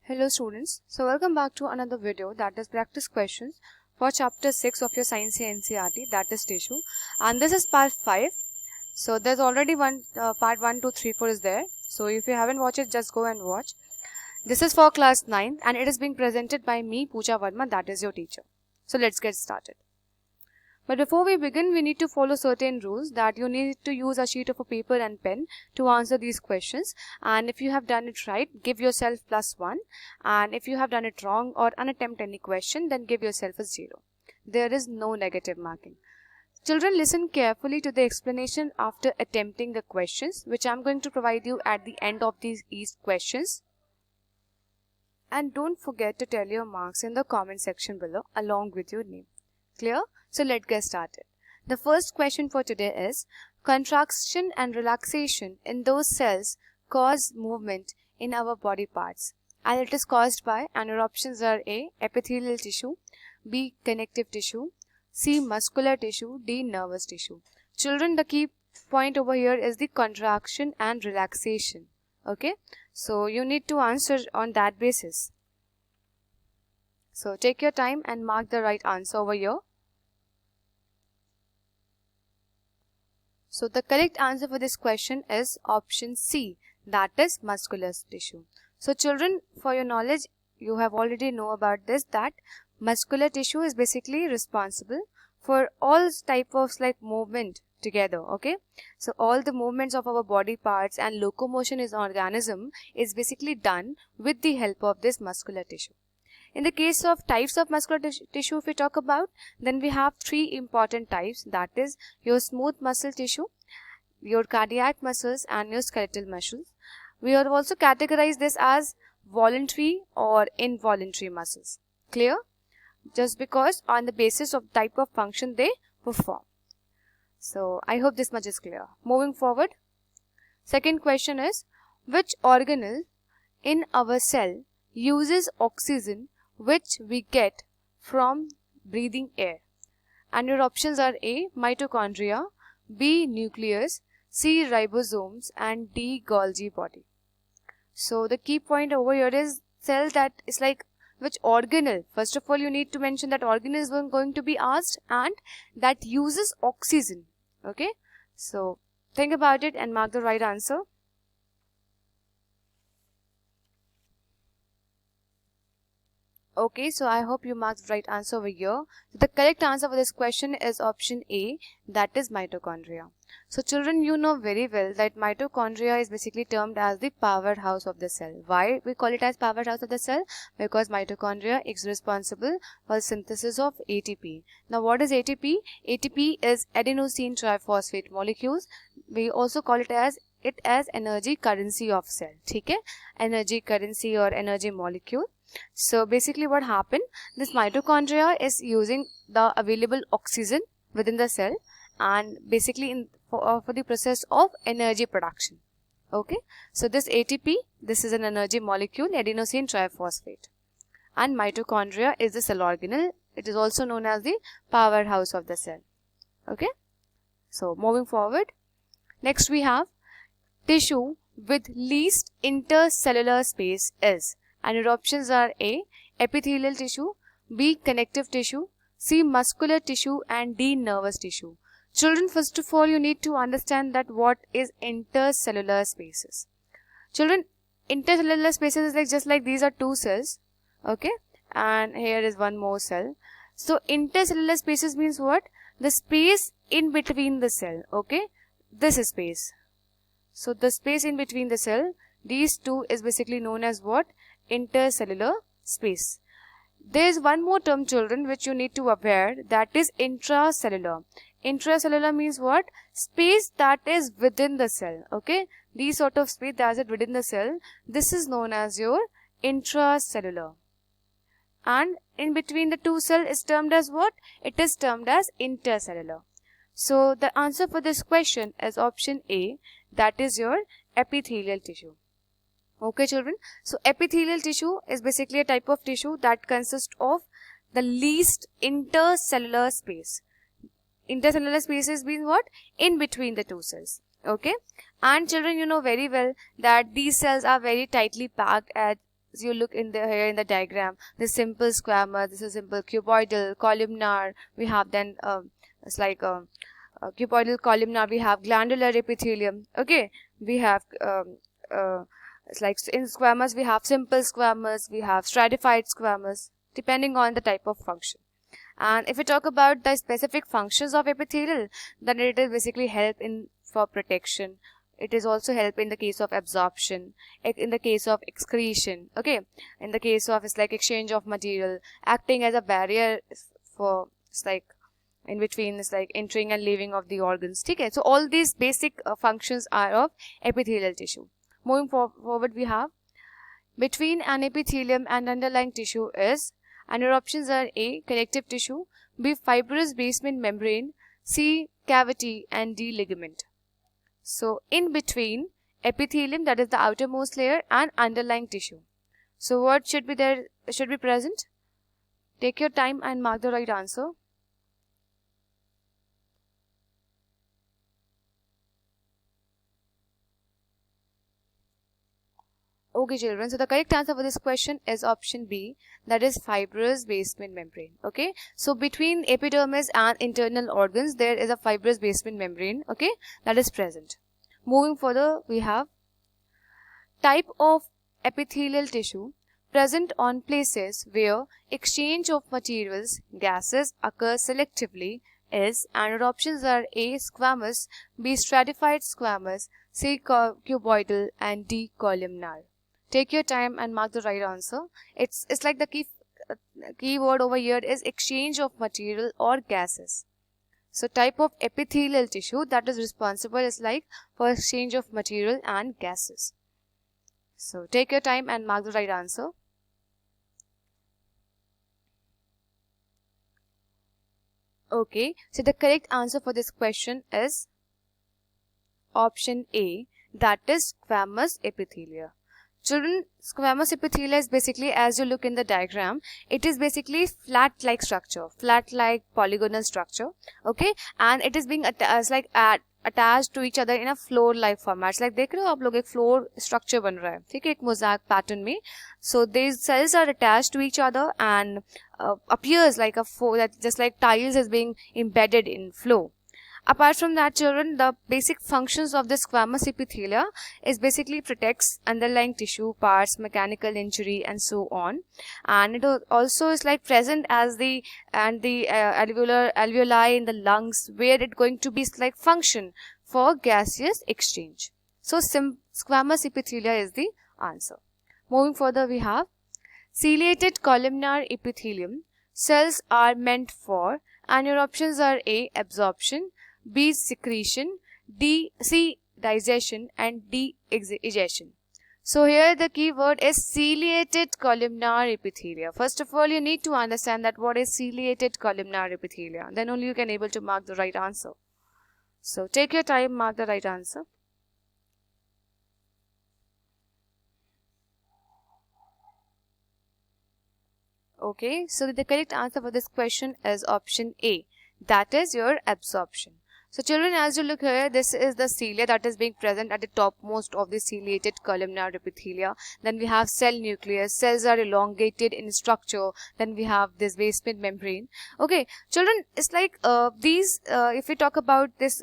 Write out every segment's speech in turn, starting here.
Hello students, so welcome back to another video, that is practice questions for chapter 6 of your science NCERT, that is tissue, and this is part 5. So there's already one part 1, 2, 3, 4 is there. So if you haven't watched it, just go and watch. This is for class 9 and it is being presented by me, Pooja Verma, that is your teacher. So let's get started. But before we begin, we need to follow certain rules, that you need to use a sheet of a paper and pen to answer these questions. And if you have done it right, give yourself +1. And if you have done it wrong or unattempt any question, then give yourself a 0. There is no negative marking. Children, listen carefully to the explanation after attempting the questions, which I am going to provide you at the end of these each questions. And don't forget to tell your marks in the comment section below along with your name. Clear? So let's get started. The first question for today is, contraction and relaxation in those cells cause movement in our body parts, and it is caused by, and your options are A, epithelial tissue, B, connective tissue, C, muscular tissue, D, nervous tissue. Children, the key point over here is the contraction and relaxation. Okay, so you need to answer on that basis. So take your time and mark the right answer over here. So the correct answer for this question is option C, that is muscular tissue. So children, for your knowledge, you have already know about this, that muscular tissue is basically responsible for all type of movement together. Okay, so all the movements of our body parts and locomotion in organism is basically done with the help of this muscular tissue. In the case of types of muscular tissue, if we talk about, then we have 3 important types, that is your smooth muscle tissue, your cardiac muscles and your skeletal muscles. We have also categorized this as voluntary or involuntary muscles. Clear? Just because on the basis of type of function they perform. So I hope this much is clear. Moving forward, second question is, which organelle in our cell uses oxygen which we get from breathing air? And your options are A, mitochondria, B, nucleus, C, ribosomes, and D, Golgi body. So the key point over here is cell that is which organelle. First of all, you need to mention that organelle is going to be asked and that uses oxygen. Okay, so think about it and mark the right answer. Okay, so I hope you marked the right answer over here. So the correct answer for this question is option A, that is mitochondria. So children, you know very well that mitochondria is basically termed as the powerhouse of the cell. Why we call it as powerhouse of the cell? Because mitochondria is responsible for the synthesis of ATP. Now what is ATP? ATP is adenosine triphosphate molecules. We also call it as energy currency of cell. Okay? Energy currency or energy molecule. So basically what happened, this mitochondria is using the available oxygen within the cell and basically for the process of energy production. Okay, so this ATP, this is an energy molecule, adenosine triphosphate, and mitochondria is the cell organelle. It is also known as the powerhouse of the cell. Okay, so moving forward, next we have tissue with least intercellular space is, and your options are A, epithelial tissue, B, connective tissue, C, muscular tissue, and D, nervous tissue. Children, first of all, you need to understand that what is intercellular spaces. Children, intercellular spaces is just like these are 2 cells, okay, and here is one more cell. So intercellular spaces means what? The space in between the cell. Okay, this is space. So the space in between the cell, these 2 is basically known as what? Intercellular space. There is one more term, children, which you need to aware, that is intracellular. Intracellular means what? Space that is within the cell. Okay, these sort of space that is within the cell, this is known as your intracellular. And in between the 2 cells is termed as what? It is termed as intercellular. So the answer for this question is option A, that is your epithelial tissue. Okay children, so epithelial tissue is basically a type of tissue that consists of the least intercellular space. Intercellular spaces means what? In between the 2 cells. Okay, and children, you know very well that these cells are very tightly packed at you look in the here in the diagram, this simple squamous, this is simple cuboidal, columnar. We have then it's like cuboidal, columnar. We have glandular epithelium. Okay, we have it's like in squamous we have simple squamous, we have stratified squamous, depending on the type of function. And if we talk about the specific functions of epithelial, then it is basically help in for protection. It is also help in the case of absorption, in the case of excretion. Okay, in the case of it's like exchange of material, acting as a barrier for it's like in between it's like entering and leaving of the organs. Okay, so all these basic functions are of epithelial tissue. Moving forward, we have between an epithelium and underlying tissue is, and your options are A, connective tissue, B, fibrous basement membrane, C, cavity, and D, ligament. So in between epithelium, that is the outermost layer, and underlying tissue. So what should be there, should be present? Take your time and mark the right answer. Okay, children, so the correct answer for this question is option B, that is fibrous basement membrane. Okay, so between epidermis and internal organs, there is a fibrous basement membrane, okay, that is present. Moving further, we have type of epithelial tissue present on places where exchange of materials, gases occurs selectively is, and your options are A, squamous, B, stratified squamous, C, cuboidal, and D, columnar. Take your time and mark the right answer. It's like the key word over here is exchange of material or gases. So type of epithelial tissue that is responsible is like for exchange of material and gases. So take your time and mark the right answer. Okay, so the correct answer for this question is option A, that is squamous epithelia. Children, squamous epithelia is basically, as you look in the diagram, it is basically flat-like structure, flat-like polygonal structure, okay, and it is being attached to each other in a floor-like format. Like देख रहे हो आप लोग एक floor structure बन रहा है, ठीक है, एक mosaic pattern में. So these cells are attached to each other and appears like a that just like tiles is being embedded in flow. Apart from that, children, the basic functions of the squamous epithelia is basically protects underlying tissue parts, mechanical injury, and so on. And it also is like present as the alveoli in the lungs, where it going to be like function for gaseous exchange. So squamous epithelia is the answer. Moving further, we have ciliated columnar epithelium. Cells are meant for, and your options are A, absorption, B, secretion, C, digestion, and D, egestion. So here the key word is ciliated columnar epithelia. First of all, you need to understand that what is ciliated columnar epithelia. Then only you can able to mark the right answer. So take your time, mark the right answer. Okay, so the correct answer for this question is option A, that is your absorption. So children, as you look here, this is the cilia that is being present at the topmost of the ciliated columnar epithelia. Then we have cell nucleus. Cells are elongated in structure. Then we have this basement membrane. Okay, children, it's like if we talk about this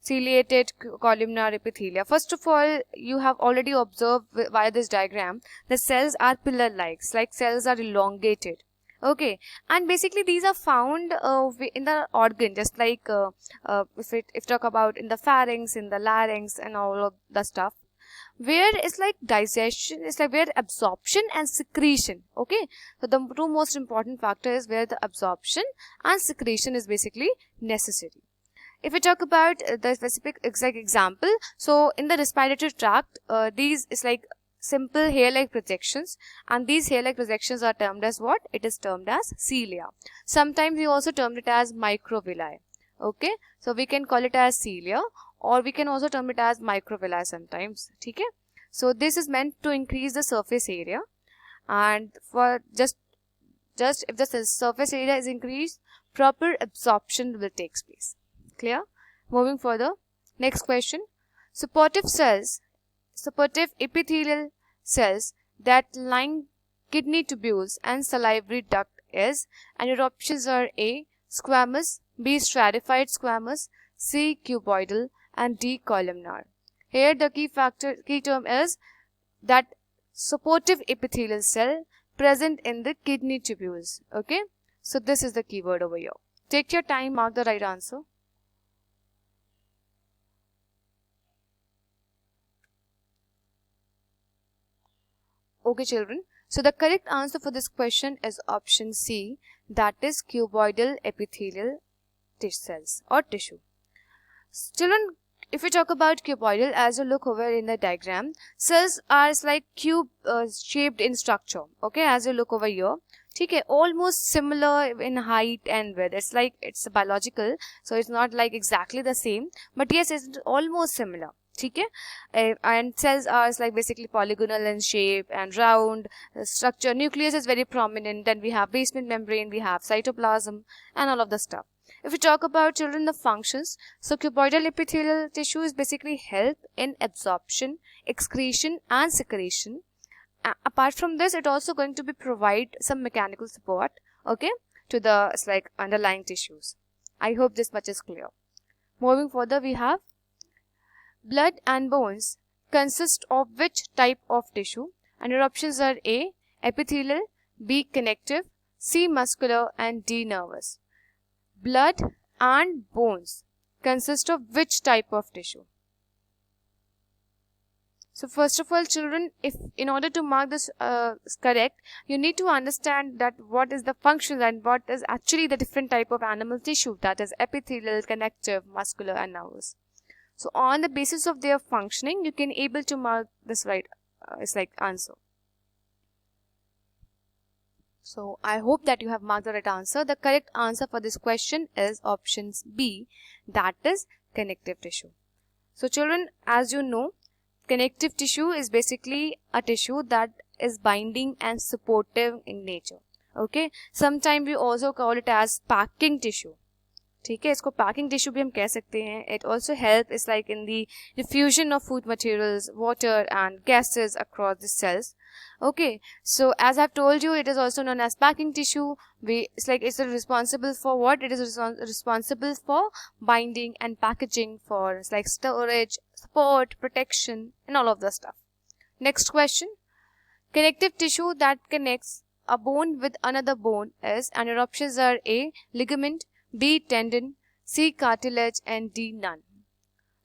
ciliated columnar epithelia, first of all, you have already observed via this diagram, the cells are pillar-like, like cells are elongated. Okay, and basically these are found in the organ, just like if talk about in the pharynx, in the larynx, and all of the stuff, where it's like digestion, it's like where absorption and secretion. Okay, so the two most important factor is where the absorption and secretion is basically necessary. If we talk about the specific exact example, so in the respiratory tract, these is like simple hair-like projections, and these hair-like projections are termed as what? It is termed as cilia. Sometimes we also term it as microvilli. Okay, so we can call it as cilia, or we can also term it as microvilli sometimes. Okay, so this is meant to increase the surface area, and for just if the surface area is increased, proper absorption will take place. Clear? Moving further, next question. Supportive epithelial cells that line kidney tubules and salivary duct is, and your options are A. squamous, B. stratified squamous, C. cuboidal, and D. columnar. Here the key term is that supportive epithelial cell present in the kidney tubules. Okay, so this is the keyword over here. Take your time, mark the right answer. Okay children, so the correct answer for this question is option C, that is cuboidal epithelial cells or tissue. Children, if we talk about cuboidal, as you look over in the diagram, cells are like cube shaped in structure. Okay, as you look over here, okay, almost similar in height and width. It's like it's biological, so it's not like exactly the same, but yes, it's almost similar. Okay, and cells are like basically polygonal in shape and round structure. Nucleus is very prominent. Then we have basement membrane, we have cytoplasm, and all of the stuff. If we talk about children, the functions, so cuboidal epithelial tissue is basically help in absorption, excretion, and secretion. Apart from this, it also going to be provide some mechanical support, okay, to the like underlying tissues. I hope this much is clear. Moving further, we have blood and bones consist of which type of tissue? And your options are A. epithelial, B. connective, C. muscular, and D. nervous. Blood and bones consist of which type of tissue? So first of all, children, if in order to mark this correct, you need to understand that what is the function and what is actually the different type of animal tissue, that is epithelial, connective, muscular, and nervous. So on the basis of their functioning, you can able to mark this right it's like answer. So I hope that you have marked the right answer. The correct answer for this question is options B, that is connective tissue. So children, as you know, connective tissue is basically a tissue that is binding and supportive in nature. Okay, sometimes we also call it as packing tissue. ठीक है, इसको packing tissue भी हम कह सकते हैं. It also help is like in the diffusion of food materials, water and gases across the cells. Okay, so as I've told you, it is also known as packing tissue. It's like it's responsible for what? It is responsible for binding and packaging for like storage, support, protection, and all of the stuff. Next question. Connective tissue that connects a bone with another bone is, and your options are A. ligament, B. tendon, C. cartilage, and D. none.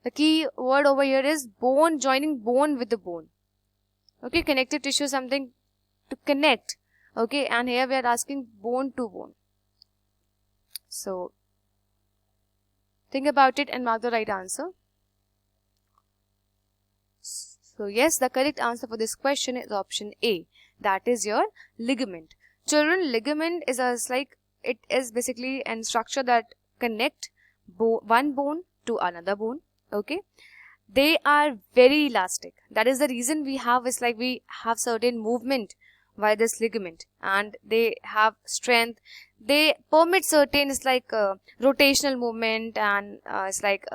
The key word over here is bone, joining bone with the bone. Okay, connective tissue is something to connect. Okay, and here we are asking bone to bone. So, think about it and mark the right answer. So, yes, the correct answer for this question is option A. That is your ligament. Children, ligament is like, it is basically a structure that connect one bone to another bone. Okay, they are very elastic. That is the reason we have is like we have certain movement via this ligament, and they have strength. They permit certain it's like rotational movement, and it's like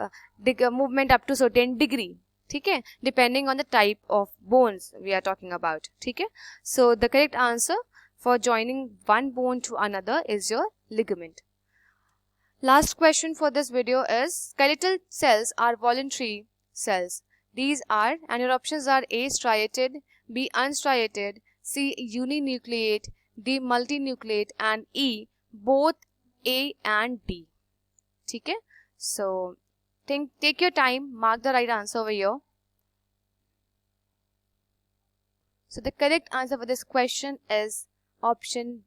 movement up to certain degree. Okay, depending on the type of bones we are talking about. Okay, so the correct answer for joining one bone to another is your ligament. Last question for this video is, skeletal cells are voluntary cells. These are, and your options are A. striated, B. unstriated, C. uninucleate, D. multinucleate, and E. both A and D. Okay, so take your time, mark the right answer over here. So the correct answer for this question is option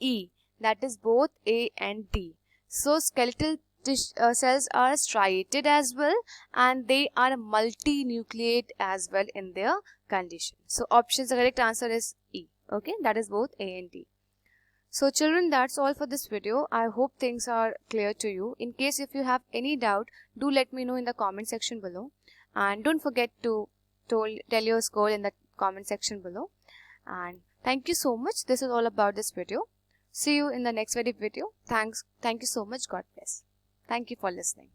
E, that is both A and D. So skeletal cells are striated as well, and they are multinucleate as well in their condition. So options, the correct answer is E. Okay, that is both A and D. So children, that's all for this video. I hope things are clear to you. In case if you have any doubt, do let me know in the comment section below, and don't forget to tell your score in the comment section below. And thank you so much. This is all about this video. See you in the next video. Thank you so much. God bless. Thank you for listening.